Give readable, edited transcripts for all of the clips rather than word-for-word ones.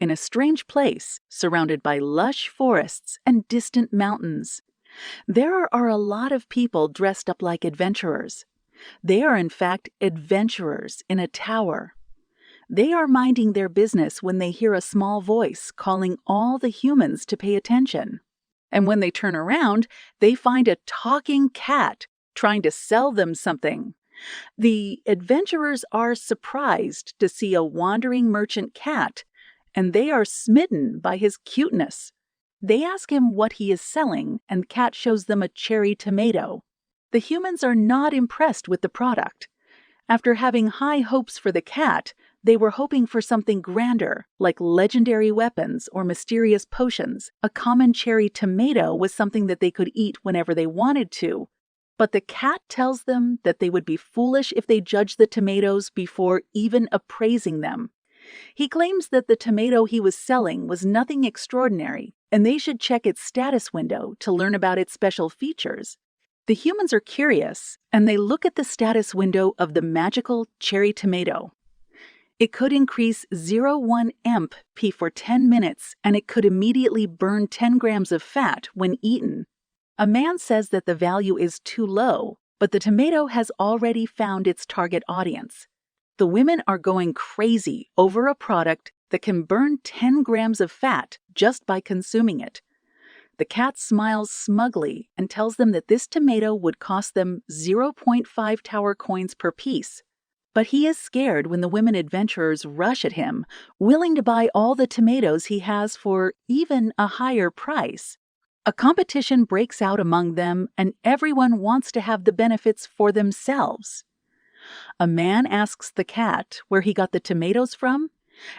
in a strange place surrounded by lush forests and distant mountains. There are a lot of people dressed up like adventurers. They are in fact adventurers in a tower. They are minding their business when they hear a small voice calling all the humans to pay attention. And when they turn around, they find a talking cat trying to sell them something. The adventurers are surprised to see a wandering merchant cat, and they are smitten by his cuteness. They ask him what he is selling, and the cat shows them a cherry tomato. The humans are not impressed with the product. After having high hopes for the cat, they were hoping for something grander, like legendary weapons or mysterious potions. A common cherry tomato was something that they could eat whenever they wanted to. But the cat tells them that they would be foolish if they judged the tomatoes before even appraising them. He claims that the tomato he was selling was nothing extraordinary, and they should check its status window to learn about its special features. The humans are curious, and they look at the status window of the magical cherry tomato. It could increase 0.1 emp p for 10 minutes, and it could immediately burn 10 grams of fat when eaten. A man says that the value is too low, but the tomato has already found its target audience. The women are going crazy over a product that can burn 10 grams of fat just by consuming it. The cat smiles smugly and tells them that this tomato would cost them 0.5 tower coins per piece. But he is scared when the women adventurers rush at him, willing to buy all the tomatoes he has for even a higher price. A competition breaks out among them, and everyone wants to have the benefits for themselves. A man asks the cat where he got the tomatoes from,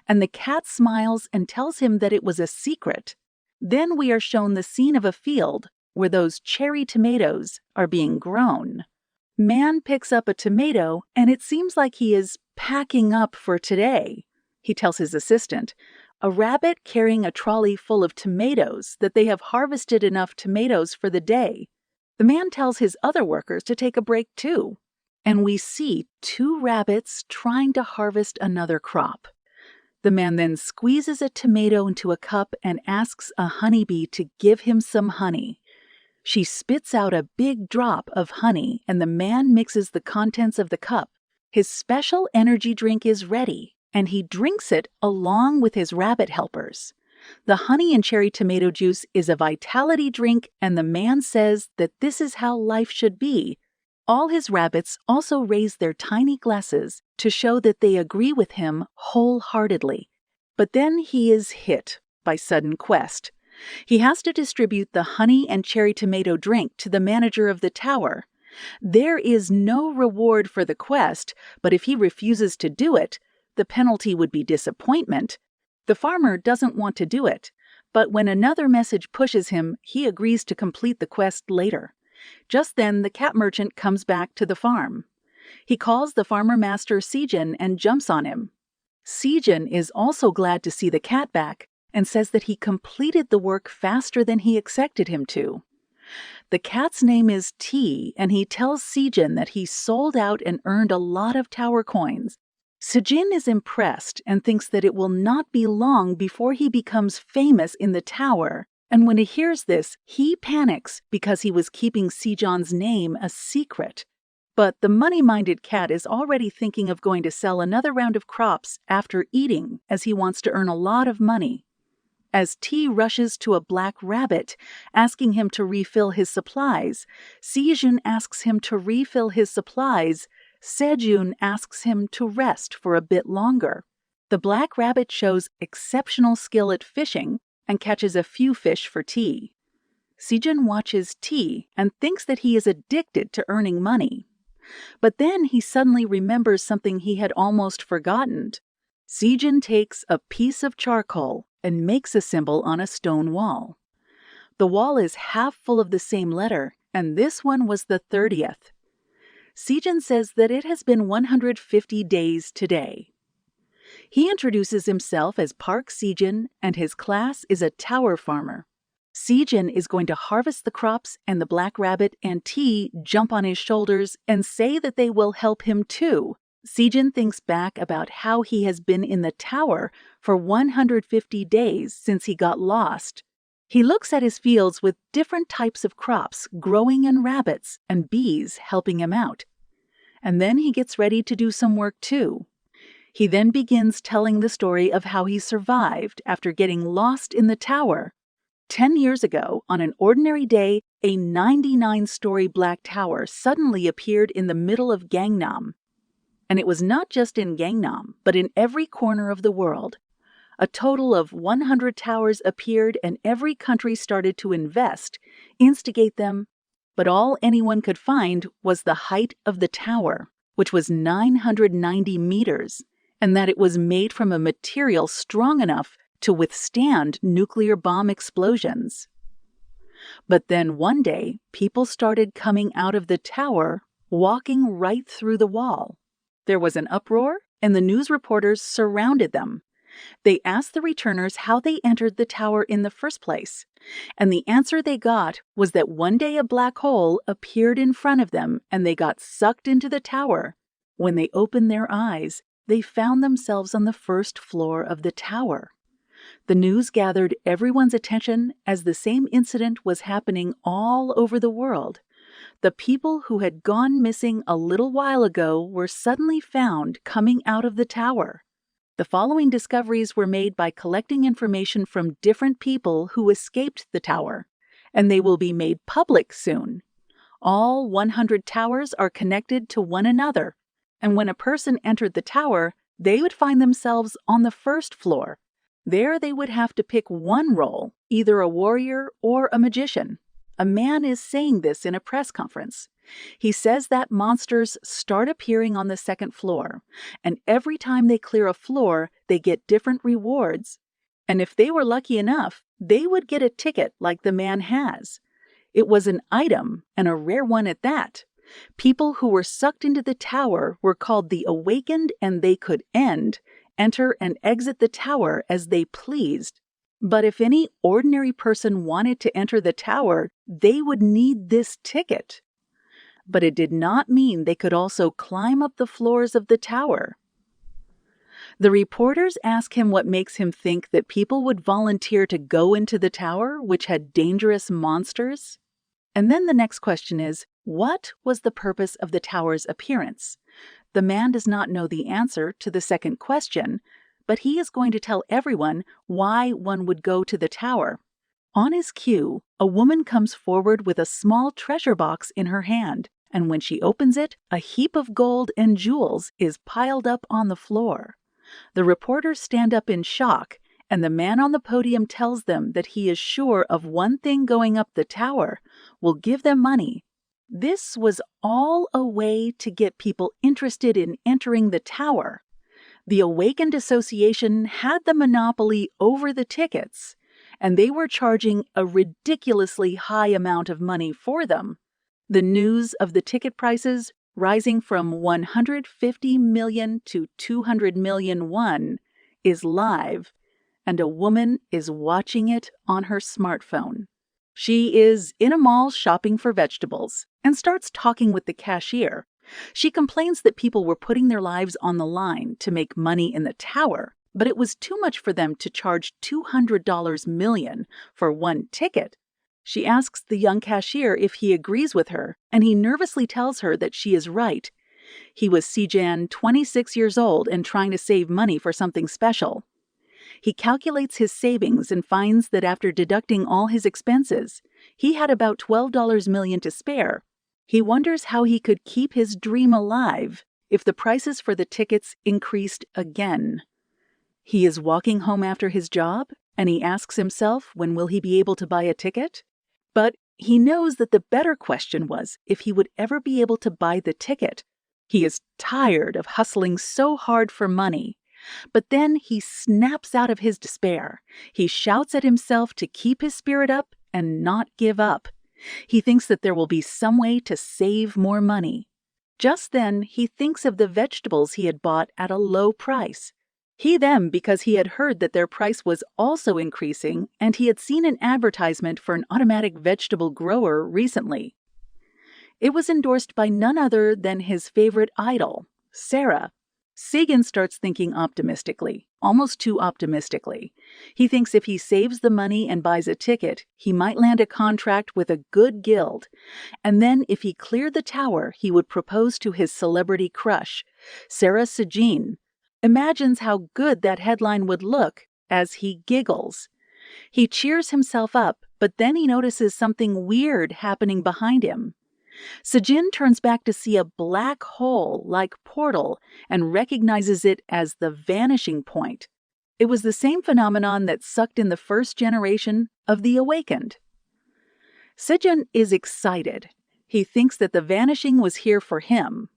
and the cat smiles and tells him that it was a secret. Then we are shown the scene of a field where those cherry tomatoes are being grown. Man picks up a tomato, and it seems like he is packing up for today. He tells his assistant, a rabbit carrying a trolley full of tomatoes, that they have harvested enough tomatoes for the day. The man tells his other workers to take a break too. And we see 2 rabbits trying to harvest another crop. The man then squeezes a tomato into a cup and asks a honeybee to give him some honey. She spits out a big drop of honey, and the man mixes the contents of the cup. His special energy drink is ready, and he drinks it along with his rabbit helpers. The honey and cherry tomato juice is a vitality drink, and the man says that this is how life should be. All his rabbits also raise their tiny glasses to show that they agree with him wholeheartedly. But then he is hit by sudden quest. He has to distribute the honey and cherry tomato drink to the manager of the tower. There is no reward for the quest, but if he refuses to do it, the penalty would be disappointment. The farmer doesn't want to do it, but when another message pushes him, he agrees to complete the quest later. Just then, the cat merchant comes back to the farm. He calls the farmer master Sijin and jumps on him. Sijin is also glad to see the cat back and says that he completed the work faster than he expected him to. The cat's name is T, and he tells Sijin that he sold out and earned a lot of tower coins. Sijin is impressed and thinks that it will not be long before he becomes famous in the tower. And when he hears this, he panics because he was keeping Sijin's name a secret. But the money-minded cat is already thinking of going to sell another round of crops after eating, as he wants to earn a lot of money. As T rushes to a black rabbit, asking him to refill his supplies, Sijun asks him to refill his supplies. Sejun asks him to rest for a bit longer. The black rabbit shows exceptional skill at fishing and catches a few fish for T. Sijun watches T and thinks that he is addicted to earning money. But then he suddenly remembers something he had almost forgotten. Sijun takes a piece of charcoal and makes a symbol on a stone wall. The wall is half full of the same letter, and this one was the 30th. Sijun says that it has been 150 days today. He introduces himself as Park Sijun, and his class is a tower farmer. Sijun is going to harvest the crops, and the black rabbit and T jump on his shoulders and say that they will help him too. Sijin thinks back about how he has been in the tower for 150 days since he got lost. He looks at his fields with different types of crops growing and rabbits and bees helping him out. And then he gets ready to do some work too. He then begins telling the story of how he survived after getting lost in the tower. 10 years ago, on an ordinary day, a 99-story black tower suddenly appeared in the middle of Gangnam. And it was not just in Gangnam, but in every corner of the world. A total of 100 towers appeared and every country started to instigate them. But all anyone could find was the height of the tower, which was 990 meters, and that it was made from a material strong enough to withstand nuclear bomb explosions. But then one day, people started coming out of the tower, walking right through the wall. There was an uproar, and the news reporters surrounded them. They asked the returners how they entered the tower in the first place, and the answer they got was that one day a black hole appeared in front of them and they got sucked into the tower. When they opened their eyes, they found themselves on the first floor of the tower. The news gathered everyone's attention as the same incident was happening all over the world. The people who had gone missing a little while ago were suddenly found coming out of the tower. The following discoveries were made by collecting information from different people who escaped the tower, and they will be made public soon. All 100 towers are connected to one another, and when a person entered the tower, they would find themselves on the first floor. There they would have to pick one role, either a warrior or a magician. A man is saying this in a press conference. He says that monsters start appearing on the second floor, and every time they clear a floor, they get different rewards. And if they were lucky enough, they would get a ticket like the man has. It was an item, and a rare one at that. People who were sucked into the tower were called the Awakened, and they could enter and exit the tower as they pleased. But if any ordinary person wanted to enter the tower, they would need this ticket. But it did not mean they could also climb up the floors of the tower. The reporters ask him what makes him think that people would volunteer to go into the tower, which had dangerous monsters. And then the next question is, what was the purpose of the tower's appearance? The man does not know the answer to the second question, but he is going to tell everyone why one would go to the tower. On his cue, a woman comes forward with a small treasure box in her hand, and when she opens it, a heap of gold and jewels is piled up on the floor. The reporters stand up in shock, and the man on the podium tells them that he is sure of one thing going up the tower will give them money. This was all a way to get people interested in entering the tower. The Awakened Association had the monopoly over the tickets, and they were charging a ridiculously high amount of money for them. The news of the ticket prices rising from 150 million to 200 million won is live, and a woman is watching it on her smartphone. She is in a mall shopping for vegetables and starts talking with the cashier. She complains that people were putting their lives on the line to make money in the tower, but it was too much for them to charge $200 million for one ticket. She asks the young cashier if he agrees with her, and he nervously tells her that she is right. He was Sijan, 26 years old, and trying to save money for something special. He calculates his savings and finds that after deducting all his expenses, he had about $12 million to spare. He wonders how he could keep his dream alive if the prices for the tickets increased again. He is walking home after his job, and he asks himself when will he be able to buy a ticket? But he knows that the better question was if he would ever be able to buy the ticket. He is tired of hustling so hard for money. But then he snaps out of his despair. He shouts at himself to keep his spirit up and not give up. He thinks that there will be some way to save more money. Just then, he thinks of the vegetables he had bought at a low price. Them because he had heard that their price was also increasing, and he had seen an advertisement for an automatic vegetable grower recently. It was endorsed by none other than his favorite idol, Sarah, Sagan starts thinking optimistically, almost too optimistically. He thinks if he saves the money and buys a ticket, he might land a contract with a good guild. And then if he cleared the tower, he would propose to his celebrity crush, Sarah Sajin. Imagines how good that headline would look as he giggles. He cheers himself up, but then he notices something weird happening behind him. Sajin turns back to see a black hole-like portal and recognizes it as the vanishing point. It was the same phenomenon that sucked in the first generation of the Awakened. Sajin is excited. He thinks that the vanishing was here for him.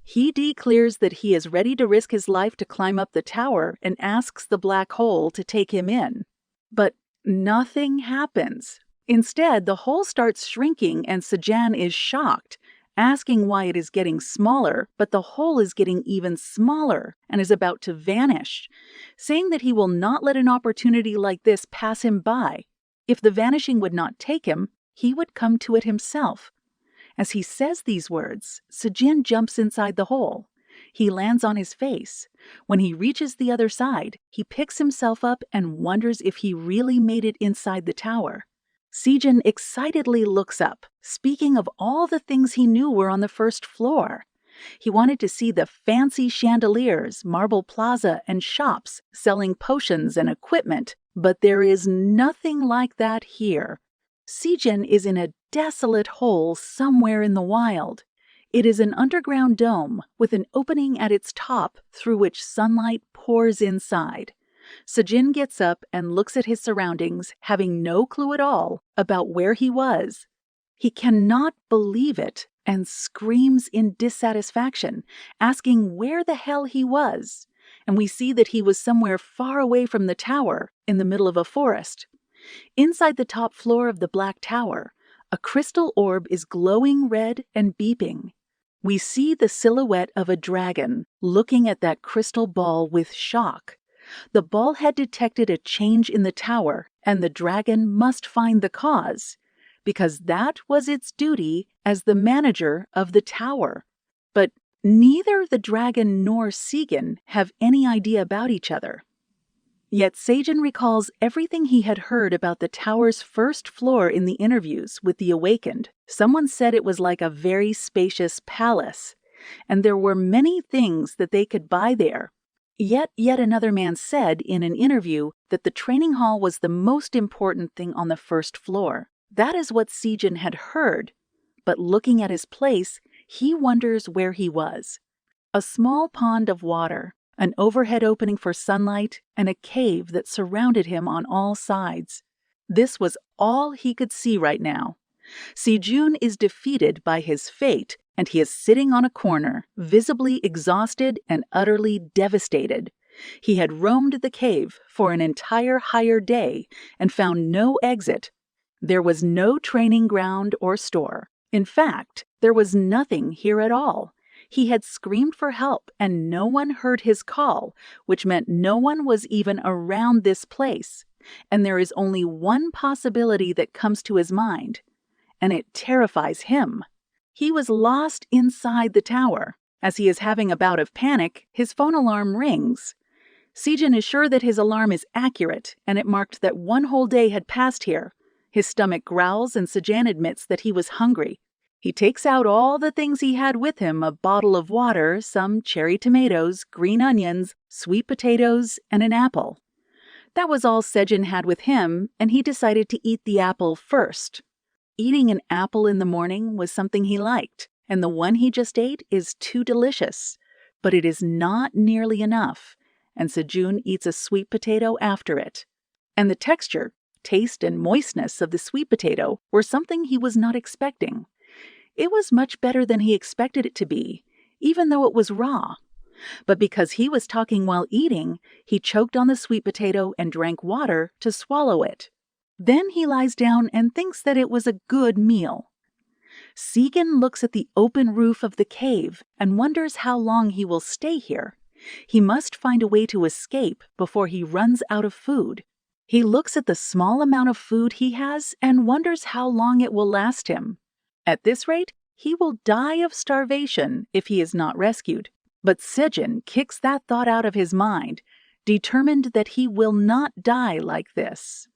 He declares that he is ready to risk his life to climb up the tower and asks the black hole to take him in. But nothing happens. Instead, the hole starts shrinking and Sajin is shocked, asking why it is getting smaller, but the hole is getting even smaller and is about to vanish, saying that he will not let an opportunity like this pass him by. If the vanishing would not take him, he would come to it himself. As he says these words, Sajin jumps inside the hole. He lands on his face. When he reaches the other side, he picks himself up and wonders if he really made it inside the tower. Sajin excitedly looks up, speaking of all the things he knew were on the first floor. He wanted to see the fancy chandeliers, marble plaza, and shops selling potions and equipment, but there is nothing like that here. Sajin is in a desolate hole somewhere in the wild. It is an underground dome with an opening at its top through which sunlight pours inside. Sajin gets up and looks at his surroundings, having no clue at all about where he was. He cannot believe it and screams in dissatisfaction, asking where the hell he was. And we see that he was somewhere far away from the tower, in the middle of a forest. Inside the top floor of the Black Tower, a crystal orb is glowing red and beeping. We see the silhouette of a dragon looking at that crystal ball with shock. The ball had detected a change in the tower, and the dragon must find the cause, because that was its duty as the manager of the tower. But neither the dragon nor Sajin have any idea about each other. Yet Sajin recalls everything he had heard about the tower's first floor in the interviews with the Awakened. Someone said it was like a very spacious palace, and there were many things that they could buy there. Yet another man said in an interview that the training hall was the most important thing on the first floor. That is what Sajin had heard, but looking at his place, he wonders where he was. A small pond of water, an overhead opening for sunlight, and a cave that surrounded him on all sides. This was all he could see right now. Sajin is defeated by his fate, and he is sitting on a corner, visibly exhausted and utterly devastated. He had roamed the cave for an entire higher day and found no exit. There was no training ground or store. In fact, there was nothing here at all. He had screamed for help and no one heard his call, which meant no one was even around this place. And there is only one possibility that comes to his mind, and it terrifies him. He was lost inside the tower. As he is having a bout of panic, his phone alarm rings. Sajin is sure that his alarm is accurate, and it marked that one whole day had passed here. His stomach growls, and Sajin admits that he was hungry. He takes out all the things he had with him, a bottle of water, some cherry tomatoes, green onions, sweet potatoes, and an apple. That was all Sajin had with him, and he decided to eat the apple first. Eating an apple in the morning was something he liked, and the one he just ate is too delicious. But it is not nearly enough, and Sajin eats a sweet potato after it. And the texture, taste, and moistness of the sweet potato were something he was not expecting. It was much better than he expected it to be, even though it was raw. But because he was talking while eating, he choked on the sweet potato and drank water to swallow it. Then he lies down and thinks that it was a good meal. Sajin looks at the open roof of the cave and wonders how long he will stay here. He must find a way to escape before he runs out of food. He looks at the small amount of food he has and wonders how long it will last him. At this rate, he will die of starvation if he is not rescued. But Sejin kicks that thought out of his mind, determined that he will not die like this.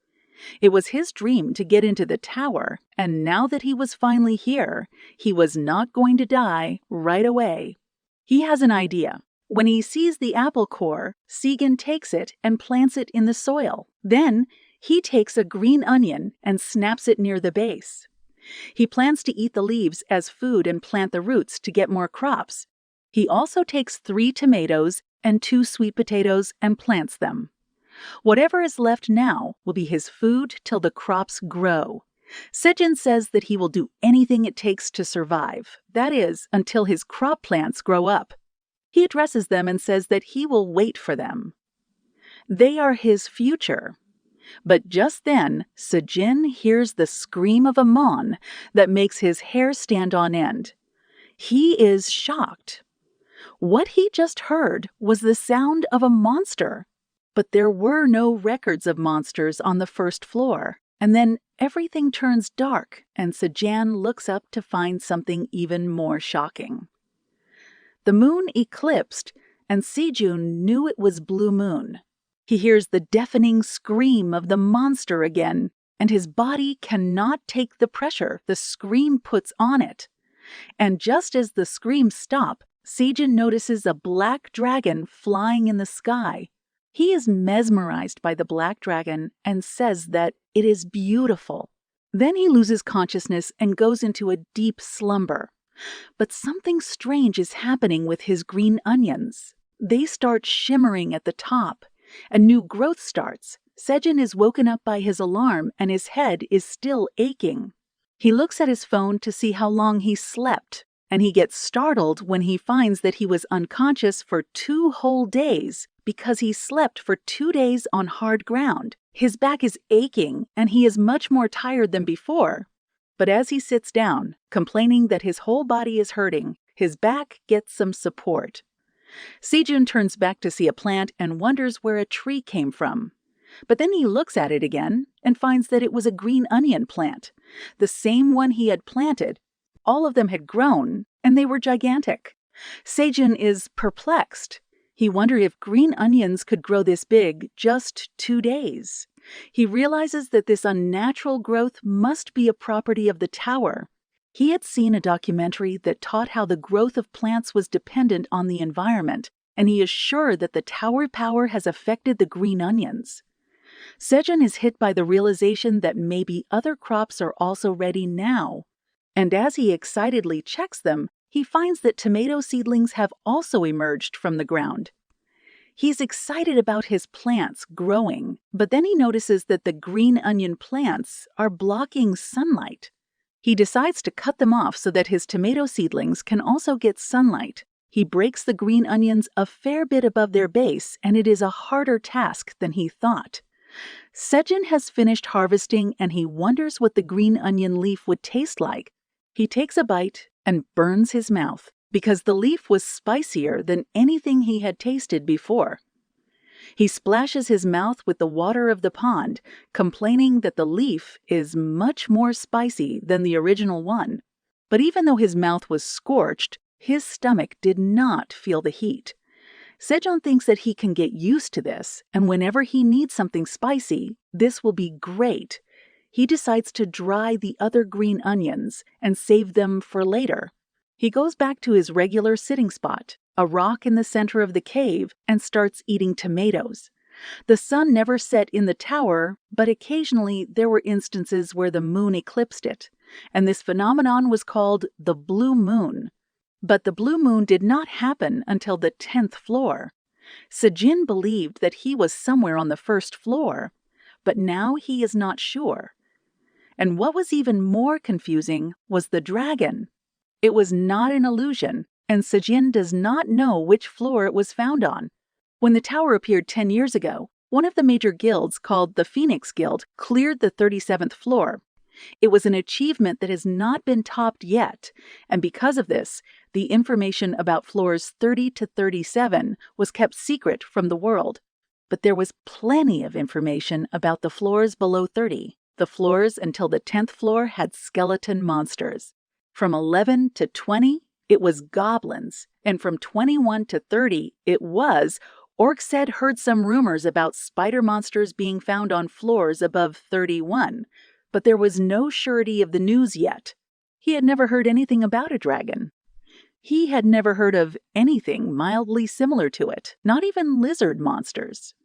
It was his dream to get into the tower, and now that he was finally here, he was not going to die right away. He has an idea. When he sees the apple core, Sejin takes it and plants it in the soil. Then, he takes a green onion and snaps it near the base. He plans to eat the leaves as food and plant the roots to get more crops. He also takes 3 tomatoes and 2 sweet potatoes and plants them. Whatever is left now will be his food till the crops grow. Sejin says that he will do anything it takes to survive, that is, until his crop plants grow up. He addresses them and says that he will wait for them. They are his future. But just then, Sejin hears the scream of a mon that makes his hair stand on end. He is shocked. What he just heard was the sound of a monster. But there were no records of monsters on the first floor. And then everything turns dark, and Sejin looks up to find something even more shocking. The moon eclipsed, and Sejun knew it was blue moon. He hears the deafening scream of the monster again, and his body cannot take the pressure the scream puts on it. And just as the screams stop, Sejun notices a black dragon flying in the sky. He is mesmerized by the black dragon and says that it is beautiful. Then he loses consciousness and goes into a deep slumber. But something strange is happening with his green onions. They start shimmering at the top. A new growth starts. Sejin is woken up by his alarm and his head is still aching. He looks at his phone to see how long he slept, and he gets startled when he finds that he was unconscious for 2 whole days because he slept for 2 days on hard ground. His back is aching and he is much more tired than before. But as he sits down, complaining that his whole body is hurting, his back gets some support. Sejun turns back to see a plant and wonders where a tree came from. But then he looks at it again and finds that it was a green onion plant, the same one he had planted. All of them had grown, and they were gigantic. Sejun is perplexed. He wondered if green onions could grow this big just 2 days. He realizes that this unnatural growth must be a property of the tower. He had seen a documentary that taught how the growth of plants was dependent on the environment, and he is sure that the tower power has affected the green onions. Sejun is hit by the realization that maybe other crops are also ready now. And as he excitedly checks them, he finds that tomato seedlings have also emerged from the ground. He's excited about his plants growing, but then he notices that the green onion plants are blocking sunlight. He decides to cut them off so that his tomato seedlings can also get sunlight. He breaks the green onions a fair bit above their base, and it is a harder task than he thought. Sejun has finished harvesting, and he wonders what the green onion leaf would taste like. He takes a bite and burns his mouth, because the leaf was spicier than anything he had tasted before. He splashes his mouth with the water of the pond, complaining that the leaf is much more spicy than the original one. But even though his mouth was scorched, his stomach did not feel the heat. Sejun thinks that he can get used to this, and whenever he needs something spicy, this will be great. He decides to dry the other green onions and save them for later. He goes back to his regular sitting spot, a rock in the center of the cave, and starts eating tomatoes. The sun never set in the tower, but occasionally there were instances where the moon eclipsed it, and this phenomenon was called the blue moon. But the blue moon did not happen until the 10th floor. Sejin believed that he was somewhere on the first floor, but now he is not sure. And what was even more confusing was the dragon. It was not an illusion, and Sejin does not know which floor it was found on. When the tower appeared 10 years ago, one of the major guilds called the Phoenix Guild cleared the 37th floor. It was an achievement that has not been topped yet, and because of this, the information about floors 30 to 37 was kept secret from the world. But there was plenty of information about the floors below 30. The floors until the 10th floor had skeleton monsters. From 11 to 20, it was goblins, and from 21 to 30, it was Orc said heard some rumors about spider monsters being found on floors above 31, but there was no surety of the news yet. He had never heard anything about a dragon. He had never heard of anything mildly similar to it, not even lizard monsters.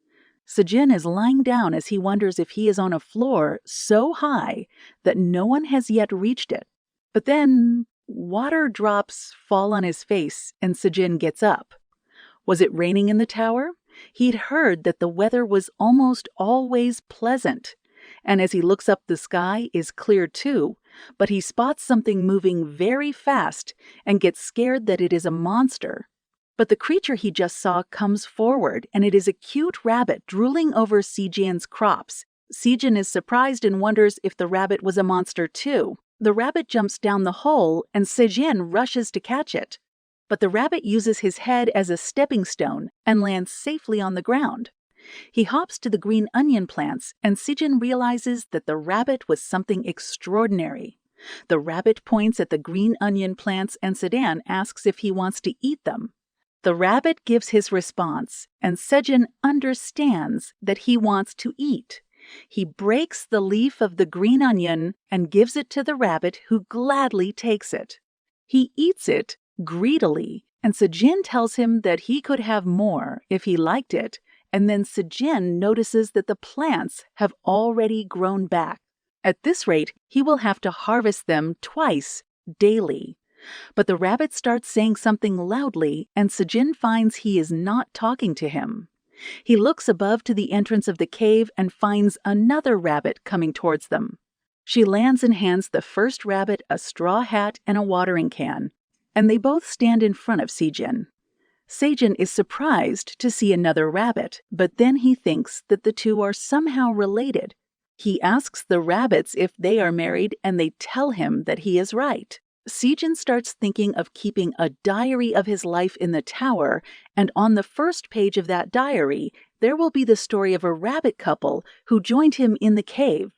Sejin is lying down as he wonders if he is on a floor so high that no one has yet reached it. But then, water drops fall on his face and Sejin gets up. Was it raining in the tower? He'd heard that the weather was almost always pleasant, and as he looks up the sky is clear too, but he spots something moving very fast and gets scared that it is a monster. But the creature he just saw comes forward, and it is a cute rabbit drooling over Sejin's crops. Sejin is surprised and wonders if the rabbit was a monster too. The rabbit jumps down the hole, and Sejin rushes to catch it. But the rabbit uses his head as a stepping stone and lands safely on the ground. He hops to the green onion plants, and Sejin realizes that the rabbit was something extraordinary. The rabbit points at the green onion plants, and Sedan asks if he wants to eat them. The rabbit gives his response, and Sejin understands that he wants to eat. He breaks the leaf of the green onion and gives it to the rabbit, who gladly takes it. He eats it greedily, and Sejin tells him that he could have more if he liked it, and then Sejin notices that the plants have already grown back. At this rate, he will have to harvest them twice daily. But the rabbit starts saying something loudly, and Sejin finds he is not talking to him. He looks above to the entrance of the cave and finds another rabbit coming towards them. She lands and hands the first rabbit a straw hat and a watering can, and they both stand in front of Sejin. Sejin is surprised to see another rabbit, but then he thinks that the two are somehow related. He asks the rabbits if they are married, and they tell him that he is right. Sejin starts thinking of keeping a diary of his life in the tower, and on the first page of that diary, there will be the story of a rabbit couple who joined him in the cave.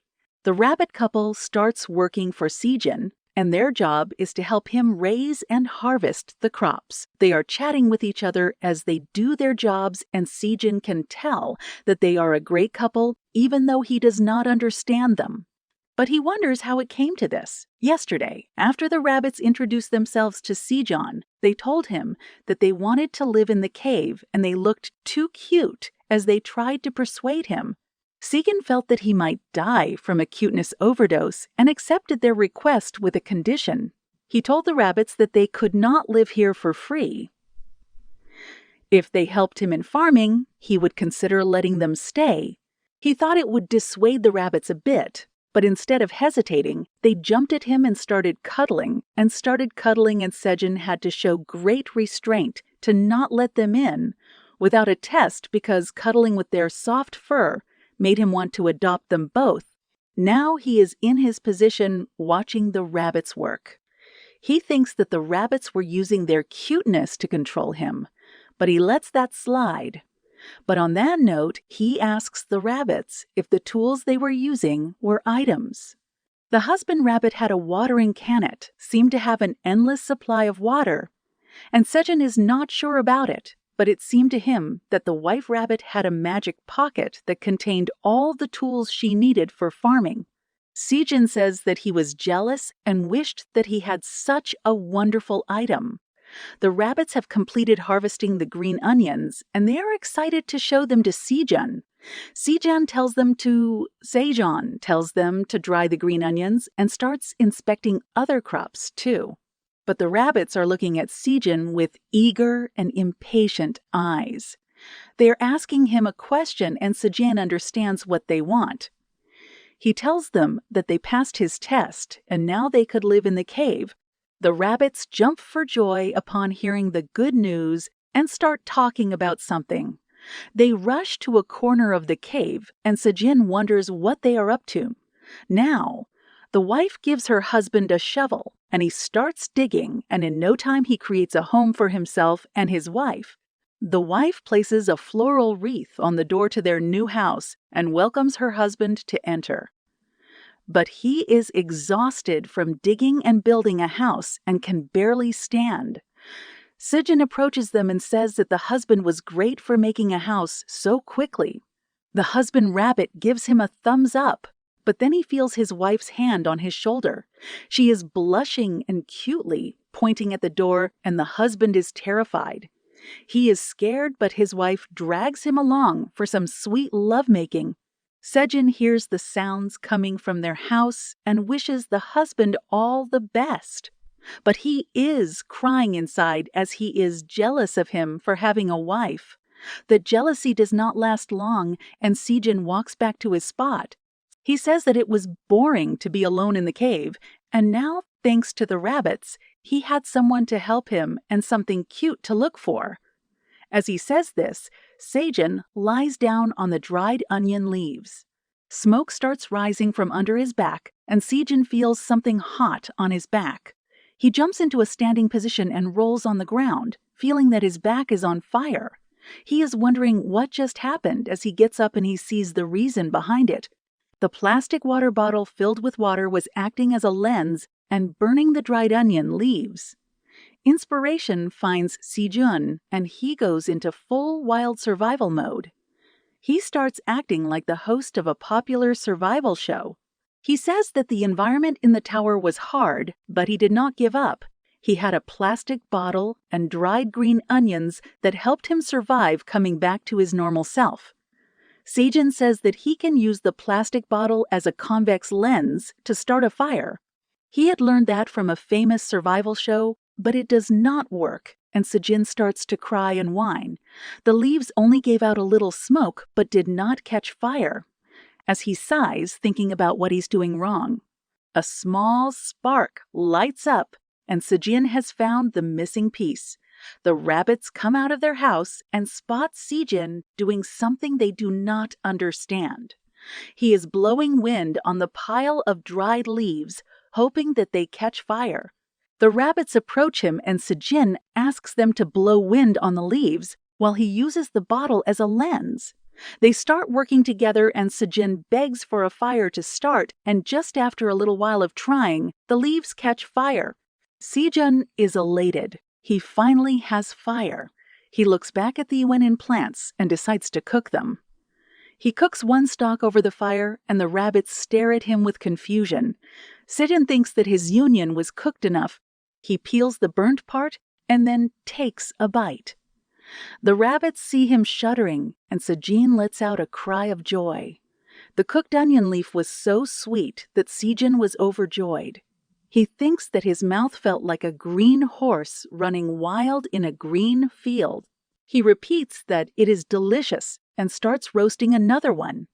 The rabbit couple starts working for Sejin, and their job is to help him raise and harvest the crops. They are chatting with each other as they do their jobs, and Sejin can tell that they are a great couple, even though he does not understand them. But he wonders how it came to this. Yesterday, after the rabbits introduced themselves to Sejin, they told him that they wanted to live in the cave, and they looked too cute as they tried to persuade him. Sejin felt that he might die from a cuteness overdose and accepted their request with a condition. He told the rabbits that they could not live here for free. If they helped him in farming, he would consider letting them stay. He thought it would dissuade the rabbits a bit, but instead of hesitating, they jumped at him and started cuddling, and Sejin had to show great restraint to not let them in without a test, because cuddling with their soft fur made him want to adopt them both. Now he is in his position watching the rabbits work. He thinks that the rabbits were using their cuteness to control him, but he lets that slide. But on that note, he asks the rabbits if the tools they were using were items. The husband rabbit had a watering cannet, seemed to have an endless supply of water, and Sejin is not sure about it, but it seemed to him that the wife rabbit had a magic pocket that contained all the tools she needed for farming. Sejin says that he was jealous and wished that he had such a wonderful item. The rabbits have completed harvesting the green onions, and they are excited to show them to Sejin. Sejin tells them to dry the green onions and starts inspecting other crops too. But the rabbits are looking at Sejin with eager and impatient eyes. They are asking him a question, and Sejin understands what they want. He tells them that they passed his test, and now they could live in the cave. The rabbits jump for joy upon hearing the good news and start talking about something. They rush to a corner of the cave, and Sejin wonders what they are up to. Now, the wife gives her husband a shovel, and he starts digging, and in no time he creates a home for himself and his wife. The wife places a floral wreath on the door to their new house and welcomes her husband to enter. but he is exhausted from digging and building a house and can barely stand. Sejin approaches them and says that the husband was great for making a house so quickly. The husband rabbit gives him a thumbs up, but then he feels his wife's hand on his shoulder. She is blushing and cutely pointing at the door, and the husband is terrified. He is scared, but his wife drags him along for some sweet lovemaking. Sejin hears the sounds coming from their house and wishes the husband all the best. But he is crying inside as he is jealous of him for having a wife. The jealousy does not last long, and Sejin walks back to his spot. He says that it was boring to be alone in the cave, and now, thanks to the rabbits, he had someone to help him and something cute to look for. As he says this, Sejin lies down on the dried onion leaves. Smoke starts rising from under his back, and Sejin feels something hot on his back. He jumps into a standing position and rolls on the ground, feeling that his back is on fire. He is wondering what just happened as he gets up and he sees the reason behind it. The plastic water bottle filled with water was acting as a lens and burning the dried onion leaves. Inspiration finds Sejun, and he goes into full wild survival mode. He starts acting like the host of a popular survival show. He says that the environment in the tower was hard, but he did not give up. He had a plastic bottle and dried green onions that helped him survive coming back to his normal self. Sejin says that he can use the plastic bottle as a convex lens to start a fire. He had learned that from a famous survival show, but it does not work, and Sejin starts to cry and whine. The leaves only gave out a little smoke, but did not catch fire. As he sighs, thinking about what he's doing wrong, a small spark lights up, and Sejin has found the missing piece. The rabbits come out of their house and spot Sejin doing something they do not understand. He is blowing wind on the pile of dried leaves, hoping that they catch fire. The rabbits approach him, and Sejin asks them to blow wind on the leaves while he uses the bottle as a lens. They start working together, and Sejin begs for a fire to start, and just after a little while of trying, the leaves catch fire. Sejun is elated. He finally has fire. He looks back at the UN plants and decides to cook them. He cooks one stalk over the fire, and the rabbits stare at him with confusion. Sejun thinks that his union was cooked enough. He peels the burnt part and then takes a bite. The rabbits see him shuddering, and Sejin lets out a cry of joy. The cooked onion leaf was so sweet that Sejun was overjoyed. He thinks that his mouth felt like a green horse running wild in a green field. He repeats that it is delicious and starts roasting another one.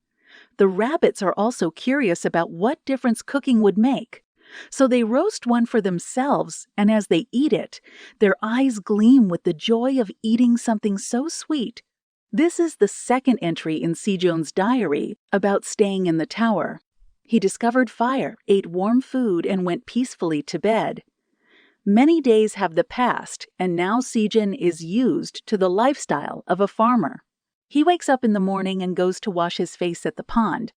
The rabbits are also curious about what difference cooking would make. So they roast one for themselves, and as they eat it, their eyes gleam with the joy of eating something so sweet. This is the second entry in Sejun's diary about staying in the tower. He discovered fire, ate warm food, and went peacefully to bed. Many days have passed, and now Sejun is used to the lifestyle of a farmer. He wakes up in the morning and goes to wash his face at the pond.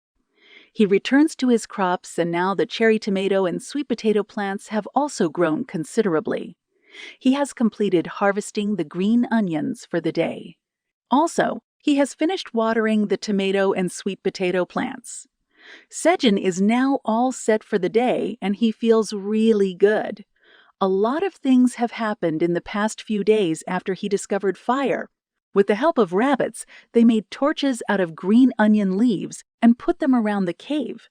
He returns to his crops, and now the cherry tomato and sweet potato plants have also grown considerably. He has completed harvesting the green onions for the day. Also, he has finished watering the tomato and sweet potato plants. Sejun is now all set for the day, and he feels really good. A lot of things have happened in the past few days after he discovered fire. With the help of rabbits, they made torches out of green onion leaves and put them around the cave.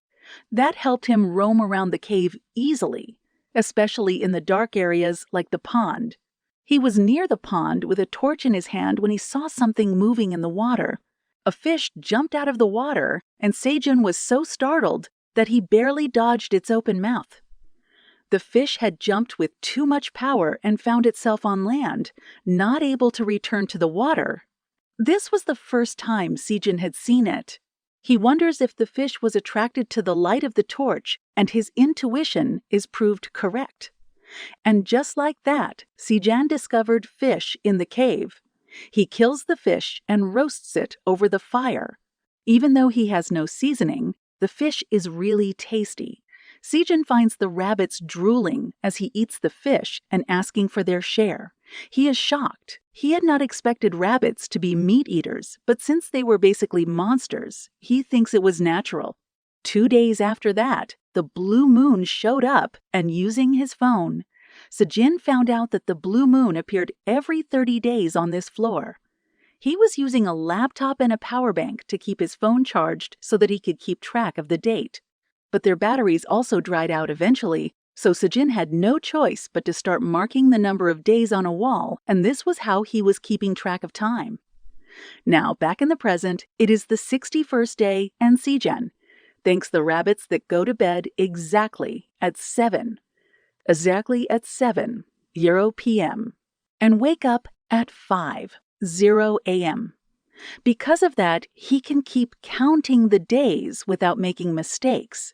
That helped him roam around the cave easily, especially in the dark areas like the pond. He was near the pond with a torch in his hand when he saw something moving in the water. A fish jumped out of the water, and Sejun was so startled that he barely dodged its open mouth. The fish had jumped with too much power and found itself on land, not able to return to the water. This was the first time Sejun had seen it. He wonders if the fish was attracted to the light of the torch, and his intuition is proved correct. And just like that, Sejun discovered fish in the cave. He kills the fish and roasts it over the fire. Even though he has no seasoning, The fish is really tasty. Sejin finds the rabbits drooling as he eats the fish and asking for their share. He is shocked. He had not expected rabbits to be meat eaters, but since they were basically monsters, he thinks it was natural. 2 days after that, the blue moon showed up, and using his phone, Sejin found out that the blue moon appeared every 30 days on this floor. He was using a laptop and a power bank to keep his phone charged so that he could keep track of the date. But their batteries also dried out eventually, so Sejin had no choice but to start marking the number of days on a wall, and this was how he was keeping track of time. Now, back in the present, it is the 61st day and Sejin thanks the rabbits that go to bed exactly at 7 Euro p.m. and wake up at 5:00 a.m. Because of that, he can keep counting the days without making mistakes.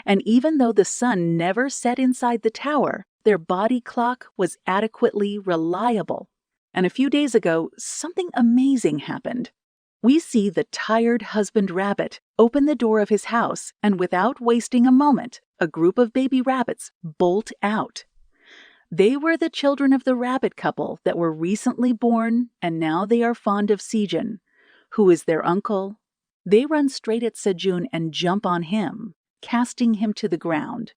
And even though the sun never set inside the tower, their body clock was adequately reliable. And a few days ago, something amazing happened. We see the tired husband rabbit open the door of his house, and without wasting a moment, a group of baby rabbits bolt out. They were the children of the rabbit couple that were recently born, and now they are fond of Sejin, who is their uncle. They run straight at Sejun and jump on him, casting him to the ground.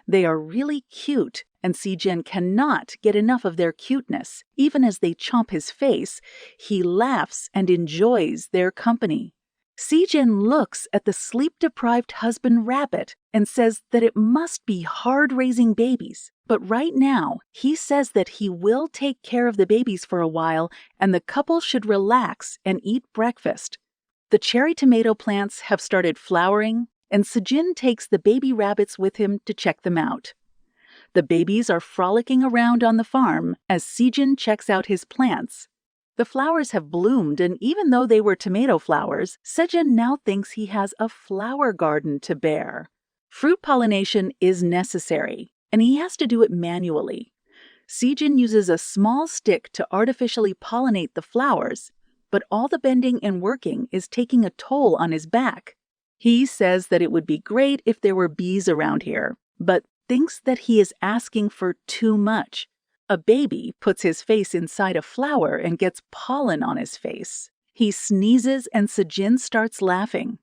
They are really cute, and Sejin cannot get enough of their cuteness. Even as they chomp his face, he laughs and enjoys their company. Sejin looks at the sleep-deprived husband rabbit and says that it must be hard raising babies. But right now, he says that he will take care of the babies for a while, and the couple should relax and eat breakfast. The cherry tomato plants have started flowering, and Sejin takes the baby rabbits with him to check them out. The babies are frolicking around on the farm as Sejin checks out his plants. The flowers have bloomed, and even though they were tomato flowers, Sejin now thinks he has a flower garden to bear. Fruit pollination is necessary, and he has to do it manually. Sejin uses a small stick to artificially pollinate the flowers, but all the bending and working is taking a toll on his back. He says that it would be great if there were bees around here, but thinks that he is asking for too much. A baby puts his face inside a flower and gets pollen on his face. He sneezes and Sejin starts laughing.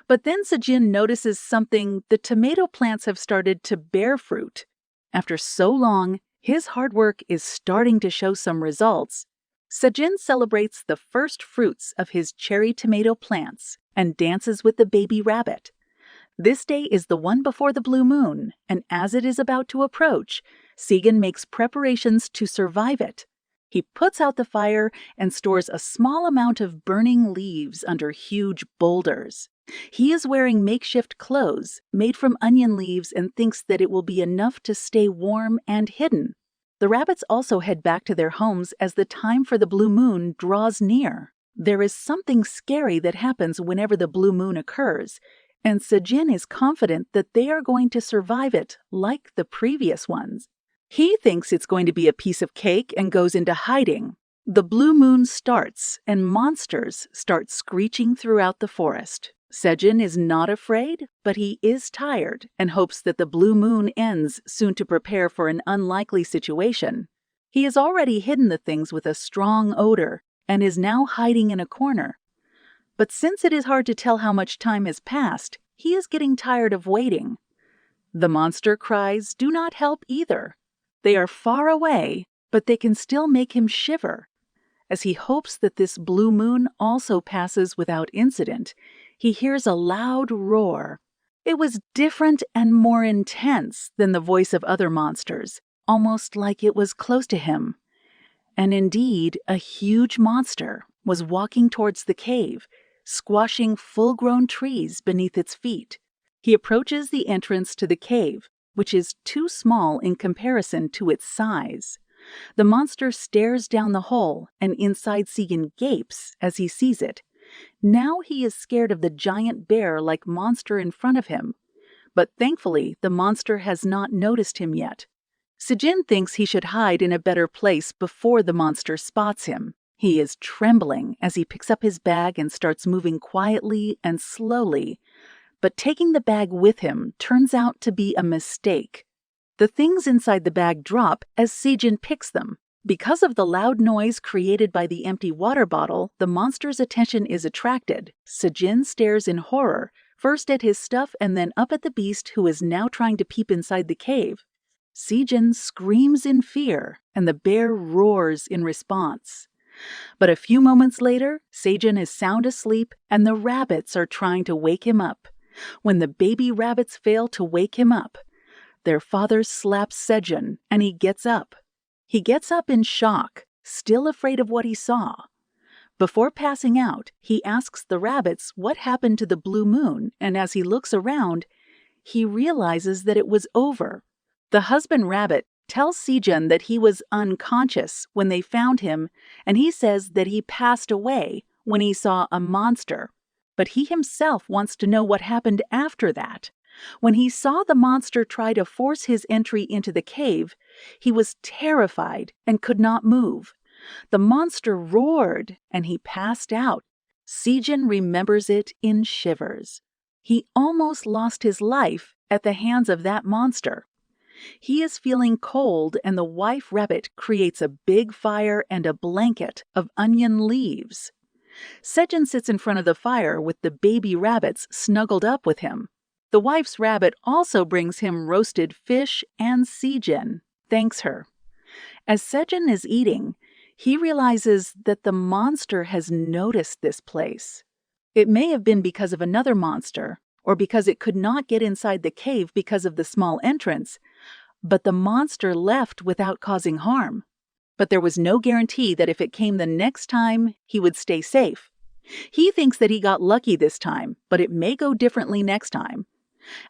But then Sejin notices something: the tomato plants have started to bear fruit. After so long, his hard work is starting to show some results. Sejin celebrates the first fruits of his cherry tomato plants and dances with the baby rabbit. This day is the one before the blue moon, and as it is about to approach, Sejin makes preparations to survive it. He puts out the fire and stores a small amount of burning leaves under huge boulders. He is wearing makeshift clothes made from onion leaves and thinks that it will be enough to stay warm and hidden. The rabbits also head back to their homes as the time for the blue moon draws near. There is something scary that happens whenever the blue moon occurs, and Sejin is confident that they are going to survive it like the previous ones. He thinks it's going to be a piece of cake and goes into hiding. The blue moon starts, and monsters start screeching throughout the forest. Sejin is not afraid, but he is tired and hopes that the blue moon ends soon to prepare for an unlikely situation. He has already hidden the things with a strong odor and is now hiding in a corner. But since it is hard to tell how much time has passed, he is getting tired of waiting. The monster cries do not help either. They are far away, but they can still make him shiver. As he hopes that this blue moon also passes without incident, he hears a loud roar. It was different and more intense than the voice of other monsters, almost like it was close to him. And indeed, a huge monster was walking towards the cave, squashing full-grown trees beneath its feet. He approaches the entrance to the cave, which is too small in comparison to its size. The monster stares down the hole, and inside Sejin gapes as he sees it. Now he is scared of the giant bear-like monster in front of him, but thankfully the monster has not noticed him yet. Sejin thinks he should hide in a better place before the monster spots him. He is trembling as he picks up his bag and starts moving quietly and slowly, But taking the bag with him turns out to be a mistake. The things inside the bag drop as Sejin picks them. Because of the loud noise created by the empty water bottle, the monster's attention is attracted. Sejin stares in horror, first at his stuff and then up at the beast who is now trying to peep inside the cave. Sejin screams in fear, and the bear roars in response. But a few moments later, Sejin is sound asleep and the rabbits are trying to wake him up. When the baby rabbits fail to wake him up, their father slaps Sejin and he gets up. He gets up in shock, still afraid of what he saw. Before passing out, he asks the rabbits what happened to the blue moon, and as he looks around, he realizes that it was over. The husband rabbit tells Sejin that he was unconscious when they found him, and he says that he passed away when he saw a monster. But he himself wants to know what happened after that. When he saw the monster try to force his entry into the cave, he was terrified and could not move. The monster roared and he passed out. Sejin remembers it in shivers. He almost lost his life at the hands of that monster. He is feeling cold and the wife rabbit creates a big fire and a blanket of onion leaves. Sejin sits in front of the fire with the baby rabbits snuggled up with him. The wife's rabbit also brings him roasted fish and Sejin thanks her. As Sejin is eating, he realizes that the monster has noticed this place. It may have been because of another monster, or because it could not get inside the cave because of the small entrance, but the monster left without causing harm. But there was no guarantee that if it came the next time, he would stay safe. He thinks that he got lucky this time, but it may go differently next time.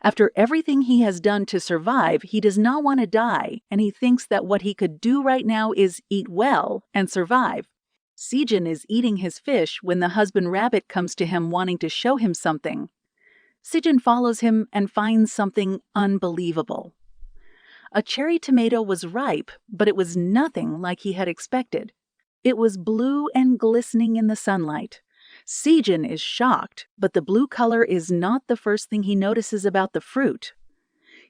After everything he has done to survive, he does not want to die, and he thinks that what he could do right now is eat well and survive. Sejin is eating his fish when the husband rabbit comes to him wanting to show him something. Sejin follows him and finds something unbelievable. A cherry tomato was ripe, but it was nothing like he had expected. It was blue and glistening in the sunlight. Sejin is shocked, but the blue color is not the first thing he notices about the fruit.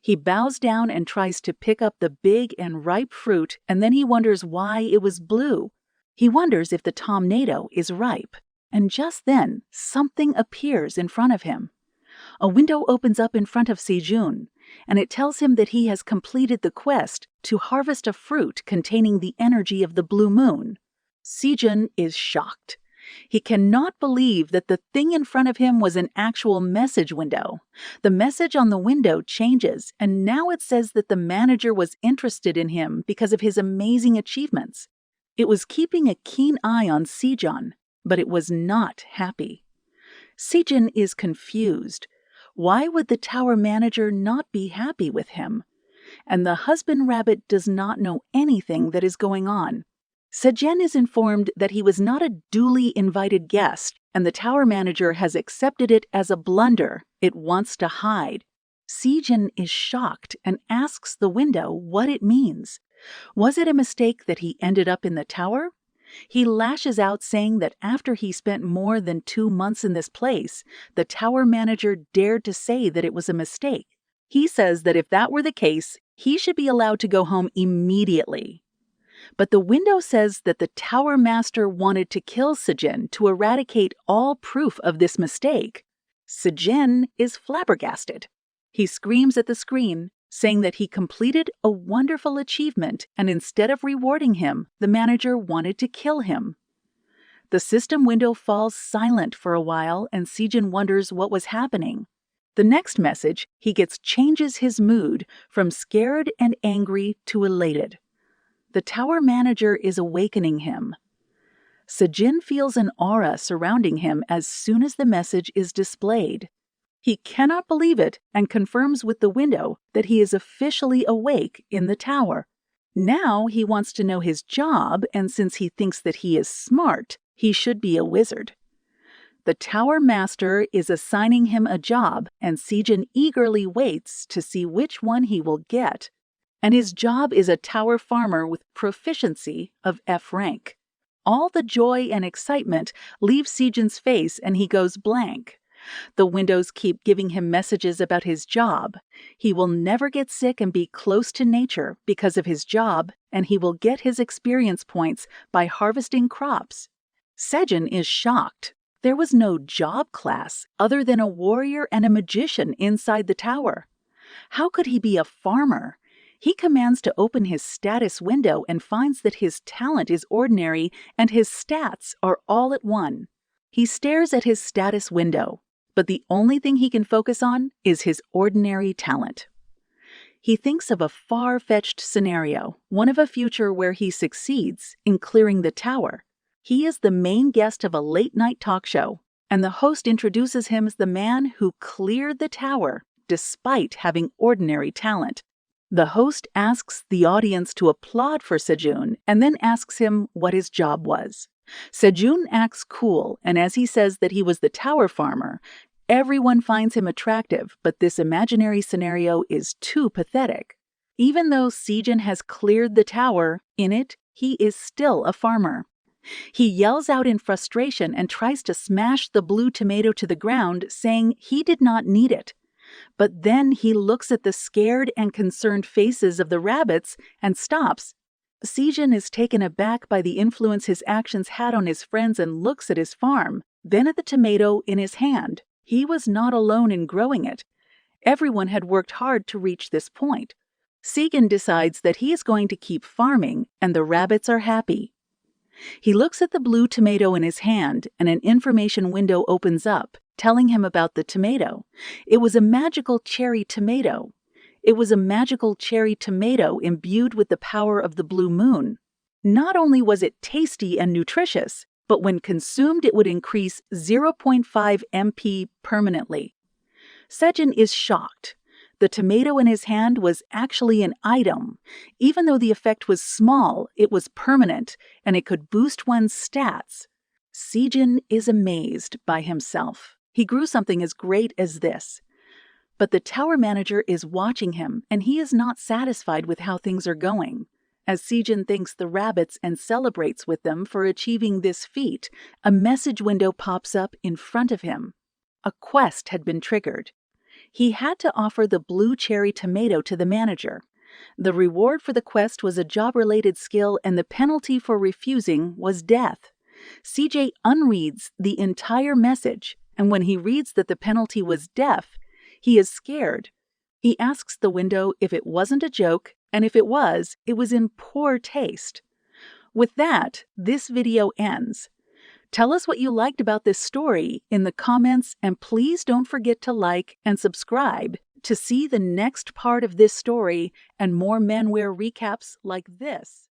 He bows down and tries to pick up the big and ripe fruit, and then he wonders why it was blue. He wonders if the tomato is ripe, and just then something appears in front of him. A window opens up in front of Sejin, and it tells him that he has completed the quest to harvest a fruit containing the energy of the blue moon. Sejin is shocked. He cannot believe that the thing in front of him was an actual message window. The message on the window changes, and now it says that the manager was interested in him because of his amazing achievements. It was keeping a keen eye on Sejin, but it was not happy. Sejin is confused. Why would the tower manager not be happy with him? And the husband rabbit does not know anything that is going on. Sejin is informed that he was not a duly invited guest, and the tower manager has accepted it as a blunder. It wants to hide. Sejin is shocked and asks the window what it means. Was it a mistake that he ended up in the tower? He lashes out saying that after he spent more than 2 months in this place, the tower manager dared to say that it was a mistake. He says that if that were the case, he should be allowed to go home immediately. But the window says that the tower master wanted to kill Sejin to eradicate all proof of this mistake. Sejin is flabbergasted. He screams at the screen, saying that he completed a wonderful achievement, and instead of rewarding him, the manager wanted to kill him. The system window falls silent for a while, and Sejin wonders what was happening. The next message he gets changes his mood from scared and angry to elated. The tower manager is awakening him. Sejin feels an aura surrounding him as soon as the message is displayed. He cannot believe it and confirms with the window that he is officially awake in the tower. Now he wants to know his job, and since he thinks that he is smart, he should be a wizard. The tower master is assigning him a job, and Sejin eagerly waits to see which one he will get. And his job is a tower farmer with proficiency of F rank. All the joy and excitement leave Sejin's face and he goes blank. The windows keep giving him messages about his job. He will never get sick and be close to nature because of his job, and he will get his experience points by harvesting crops. Sejin is shocked. There was no job class other than a warrior and a magician inside the tower. How could he be a farmer? He commands to open his status window and finds that his talent is ordinary and his stats are all at 1. He stares at his status window, but the only thing he can focus on is his ordinary talent. He thinks of a far-fetched scenario, one of a future where he succeeds in clearing the tower. He is the main guest of a late-night talk show, and the host introduces him as the man who cleared the tower despite having ordinary talent. The host asks the audience to applaud for Sejun and then asks him what his job was. Sejun acts cool, and as he says that he was the tower farmer, everyone finds him attractive, but this imaginary scenario is too pathetic. Even though Sejun has cleared the tower, in it, he is still a farmer. He yells out in frustration and tries to smash the blue tomato to the ground, saying he did not need it. But then he looks at the scared and concerned faces of the rabbits and stops. Sejun is taken aback by the influence his actions had on his friends and looks at his farm, then at the tomato in his hand. He was not alone in growing it. Everyone had worked hard to reach this point. Sejun decides that he is going to keep farming, and the rabbits are happy. He looks at the blue tomato in his hand, and an information window opens up, telling him about the tomato. It was a magical cherry tomato. It was a magical cherry tomato imbued with the power of the blue moon. Not only was it tasty and nutritious, but when consumed it would increase 0.5 MP permanently. Sejun is shocked. The tomato in his hand was actually an item. Even though the effect was small, it was permanent, and it could boost one's stats. Sejun is amazed by himself. He grew something as great as this. But the tower manager is watching him, and he is not satisfied with how things are going. As Sejun thanks the rabbits and celebrates with them for achieving this feat, a message window pops up in front of him. A quest had been triggered. He had to offer the blue cherry tomato to the manager. The reward for the quest was a job-related skill, and the penalty for refusing was death. CJ unreads the entire message, and when he reads that the penalty was death, he is scared. He asks the window if it wasn't a joke, and if it was in poor taste. With that, this video ends. Tell us what you liked about this story in the comments, and please don't forget to like and subscribe to see the next part of this story and more Manhwa recaps like this.